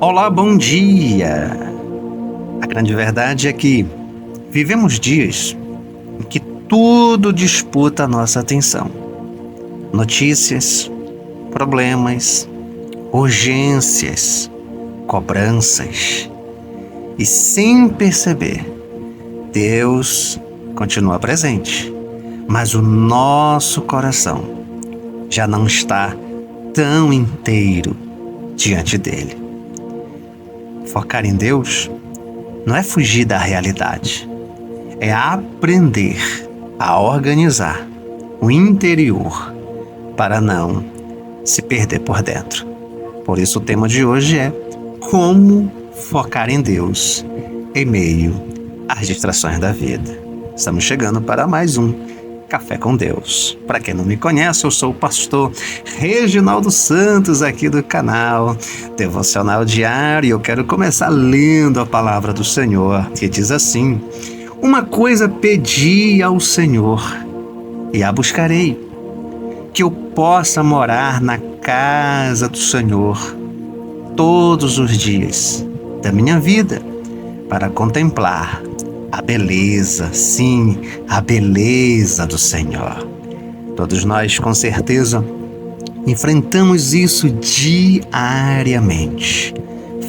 Olá, bom dia! A grande verdade é que vivemos dias em que tudo disputa a nossa atenção. Notícias, problemas, urgências, cobranças. E sem perceber, Deus continua presente, mas o nosso coração já não está tão inteiro diante dele. Focar em Deus não é fugir da realidade, é aprender a organizar o interior para não se perder por dentro. Por isso o tema de hoje é como focar em Deus em meio às distrações da vida. Estamos chegando para mais um Café com Deus. Para quem não me conhece, eu sou o pastor Reginaldo Santos, aqui do canal Devocional Diário. Eu quero começar lendo a palavra do Senhor, que diz assim: uma coisa pedi ao Senhor e a buscarei, que eu possa morar na casa do Senhor todos os dias da minha vida, para contemplar a beleza, sim, a beleza do Senhor. Todos nós, com certeza, enfrentamos isso diariamente.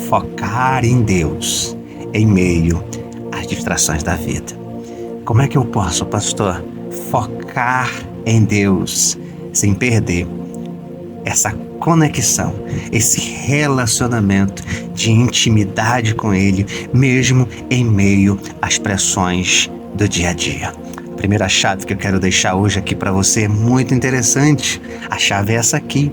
Focar em Deus em meio às distrações da vida. Como é que eu posso, pastor, focar em Deus sem perder essa conexão, esse relacionamento de intimidade com Ele, mesmo em meio às pressões do dia a dia? A primeira chave que eu quero deixar hoje aqui para você é muito interessante. A chave é essa aqui: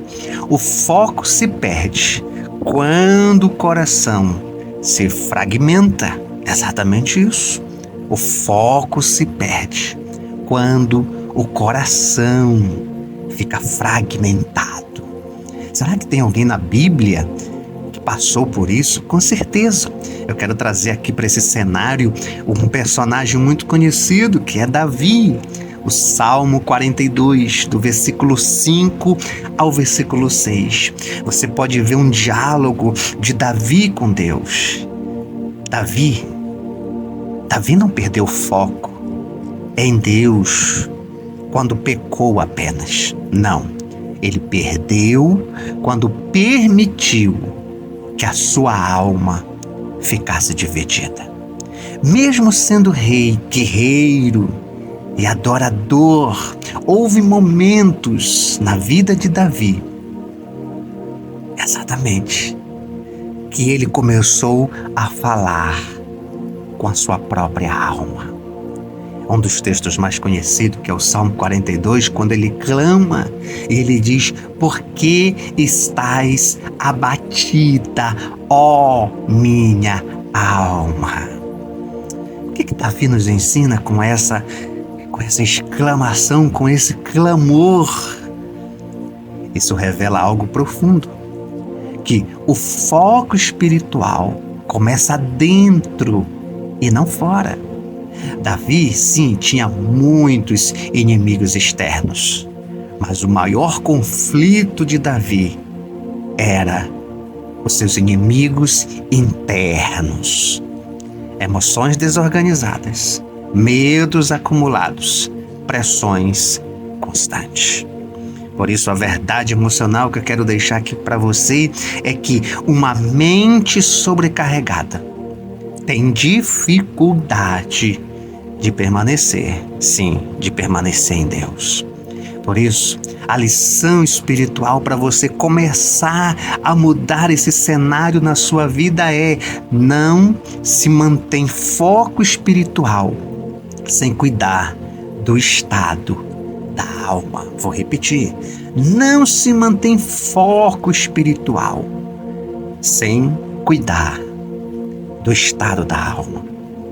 o foco se perde quando o coração se fragmenta. Exatamente isso. O foco se perde quando o coração fica fragmentado. Será que tem alguém na Bíblia que passou por isso? Com certeza. Eu quero trazer aqui para esse cenário um personagem muito conhecido, que é Davi. O Salmo 42, do versículo 5 ao versículo 6. Você pode ver um diálogo de Davi com Deus. Davi não perdeu o foco em Deus quando pecou apenas. Não. Ele perdeu quando permitiu que a sua alma ficasse dividida. Mesmo sendo rei, guerreiro e adorador, houve momentos na vida de Davi, exatamente, que ele começou a falar com a sua própria alma. Um dos textos mais conhecidos, que é o Salmo 42, quando ele clama, ele diz: por que estás abatida, ó minha alma? O que Davi nos ensina com essa exclamação, com esse clamor? Isso revela algo profundo, que o foco espiritual começa dentro e não fora. Davi, sim, tinha muitos inimigos externos, mas o maior conflito de Davi era os seus inimigos internos. Emoções desorganizadas, medos acumulados, pressões constantes. Por isso, a verdade emocional que eu quero deixar aqui para você é que uma mente sobrecarregada tem dificuldade de permanecer, sim, de permanecer em Deus. Por isso, a lição espiritual para você começar a mudar esse cenário na sua vida é: não se mantém foco espiritual sem cuidar do estado da alma. Vou repetir: não se mantém foco espiritual sem cuidar do estado da alma.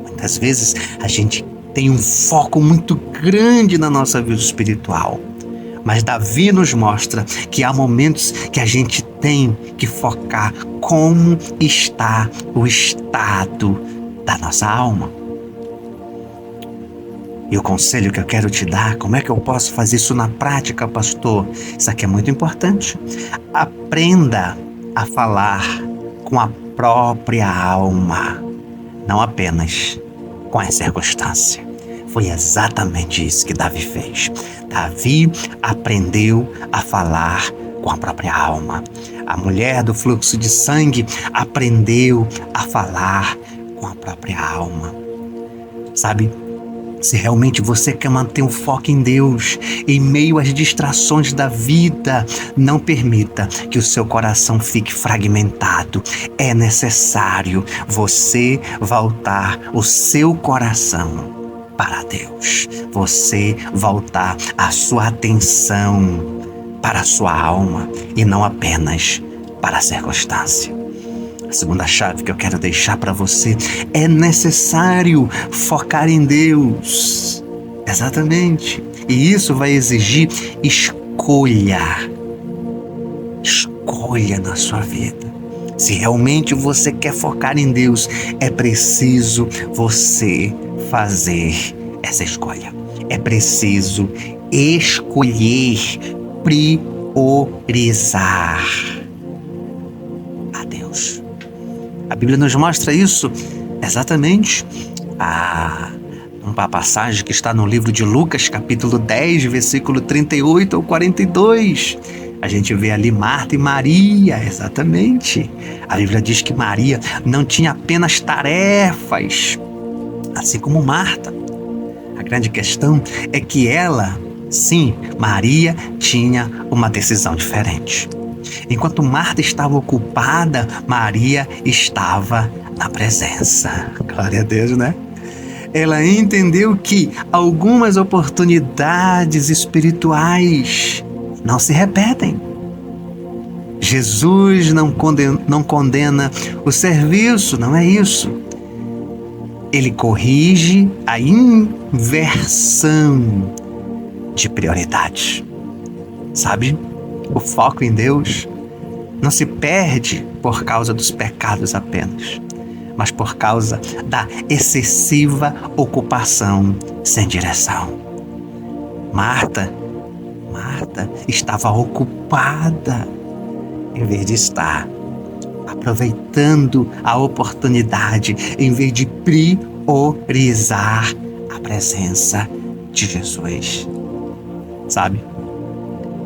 Muitas vezes a gente tem um foco muito grande na nossa vida espiritual, mas Davi nos mostra que há momentos que a gente tem que focar como está o estado da nossa alma. E o conselho que eu quero te dar: como é que eu posso fazer isso na prática, pastor? Isso aqui é muito importante. Aprenda a falar com a própria alma, não apenas com a circunstância. Foi exatamente isso que Davi fez. Davi aprendeu a falar com a própria alma. A mulher do fluxo de sangue aprendeu a falar com a própria alma. Sabe, se realmente você quer manter o foco em Deus, em meio às distrações da vida, não permita que o seu coração fique fragmentado. É necessário você voltar o seu coração para Deus. Você voltar a sua atenção para a sua alma e não apenas para a circunstância. A segunda chave que eu quero deixar para você: é necessário focar em Deus. Exatamente. E isso vai exigir escolha. Escolha na sua vida. Se realmente você quer focar em Deus, é preciso você fazer essa escolha. É preciso escolher, priorizar a Deus. A Bíblia nos mostra isso exatamente uma passagem que está no livro de Lucas, capítulo 10, versículo 38 ao 42. A gente vê ali Marta e Maria, exatamente. A Bíblia diz que Maria não tinha apenas tarefas, assim como Marta. A grande questão é que ela, sim, Maria, tinha uma decisão diferente. Enquanto Marta estava ocupada, Maria estava na presença. Glória a Deus, né? Ela entendeu que algumas oportunidades espirituais não se repetem. Jesus não condena o serviço, não é isso. Ele corrige a inversão de prioridades. Sabe? O foco em Deus não se perde por causa dos pecados apenas, mas por causa da excessiva ocupação sem direção. Marta estava ocupada em vez de estar aproveitando a oportunidade, em vez de priorizar a presença de Jesus. Sabe?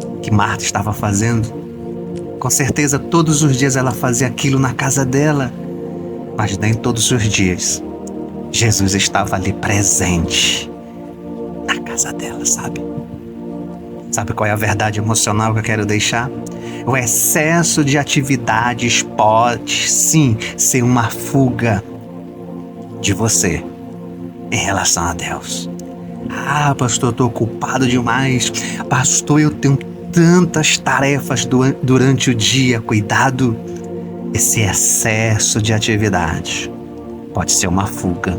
O que Marta estava fazendo? Com certeza todos os dias ela fazia aquilo na casa dela, mas nem todos os dias Jesus estava ali presente na casa dela, sabe? Sabe qual é a verdade emocional que eu quero deixar? O excesso de atividades pode, sim, ser uma fuga de você em relação a Deus. Ah, pastor, eu estou ocupado demais. Pastor, eu tenho tantas tarefas durante o dia. Cuidado, esse excesso de atividade pode ser uma fuga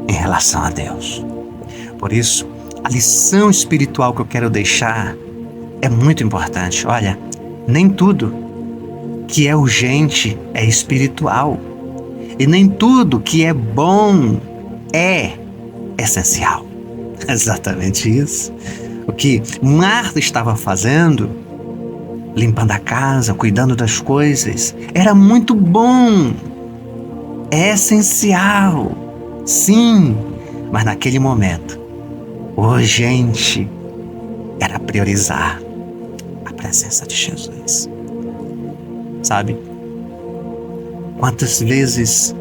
em relação a Deus. Por isso, a lição espiritual que eu quero deixar é muito importante. Olha, nem tudo que é urgente é espiritual. E nem tudo que é bom é essencial. Exatamente isso. O que Marta estava fazendo, limpando a casa, cuidando das coisas, era muito bom. É essencial. Sim, mas naquele momento, o urgente era priorizar a presença de Jesus. Sabe? Quantas vezes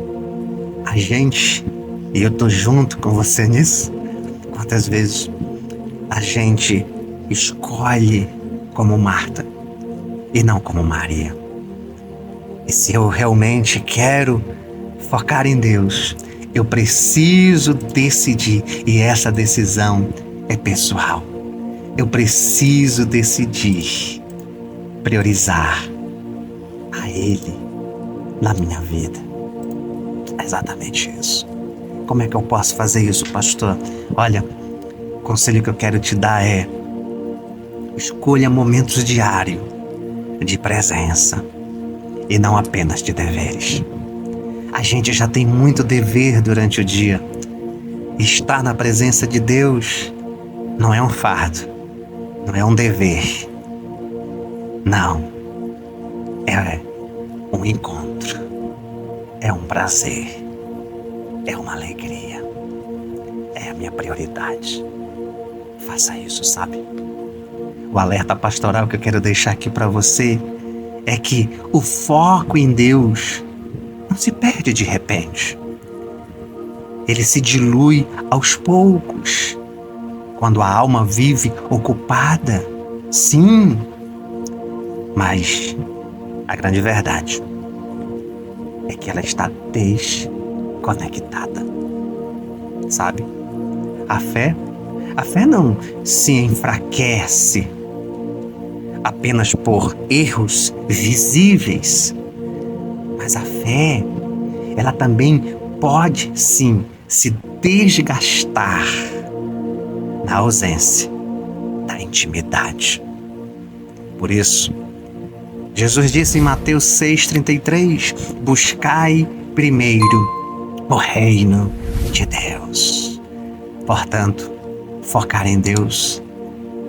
a gente, e eu tô junto com você nisso, quantas vezes a gente escolhe como Marta e não como Maria. E se eu realmente quero focar em Deus, eu preciso decidir, e essa decisão é pessoal. Eu preciso decidir priorizar a Ele na minha vida. É exatamente isso. Como é que eu posso fazer isso, pastor? Olha, o conselho que eu quero te dar é: escolha momentos diários de presença e não apenas de deveres. A gente já tem muito dever durante o dia. Estar na presença de Deus não é um fardo, não é um dever. Não, é um um encontro, é um prazer, é uma alegria, é a minha prioridade. Faça isso, sabe? O alerta pastoral que eu quero deixar aqui para você é que o foco em Deus não se perde de repente. Ele se dilui aos poucos, quando a alma vive ocupada, sim, mas a grande verdade é que ela está desconectada, sabe? A fé não se enfraquece apenas por erros visíveis, mas a fé, ela também pode sim se desgastar na ausência da intimidade. Por isso, Jesus disse em Mateus 6,33: buscai primeiro o reino de Deus. Portanto, focar em Deus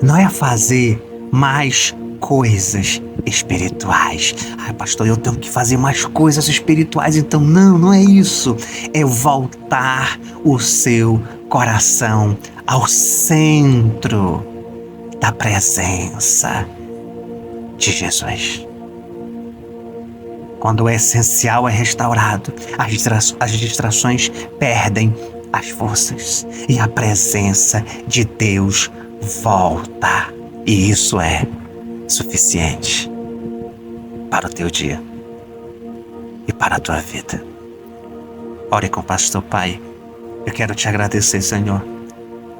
não é fazer mais coisas espirituais. Ai, pastor, eu tenho que fazer mais coisas espirituais. Então, não é isso. É voltar o seu coração ao centro da presença de Jesus. Quando o essencial é restaurado, as distrações perdem as forças e a presença de Deus volta. E isso é suficiente para o teu dia e para a tua vida. Ore com o pastor Pai. Eu quero te agradecer, Senhor,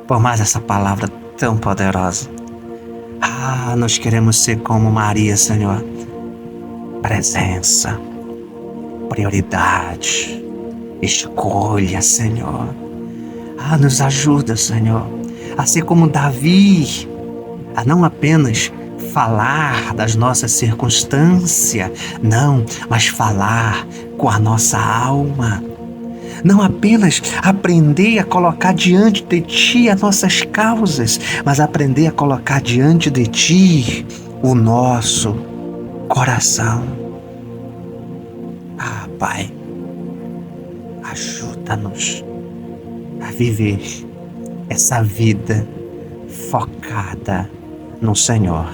por mais essa palavra tão poderosa. Nós queremos ser como Maria, Senhor. Presença, prioridade, escolha, Senhor. Nos ajuda, Senhor, a ser como Davi, a não apenas falar das nossas circunstâncias, não, mas falar com a nossa alma. Não apenas aprender a colocar diante de Ti as nossas causas, mas aprender a colocar diante de Ti o nosso coração. Pai, ajuda-nos a viver essa vida focada no Senhor,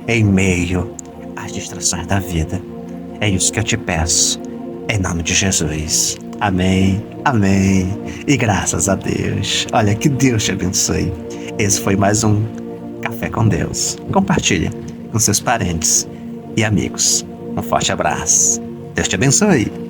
em meio às distrações da vida. É isso que eu te peço, em nome de Jesus. Amém, amém e graças a Deus. Olha, que Deus te abençoe. Esse foi mais um Café com Deus. Compartilha com seus parentes e amigos. Um forte abraço. Deus te abençoe.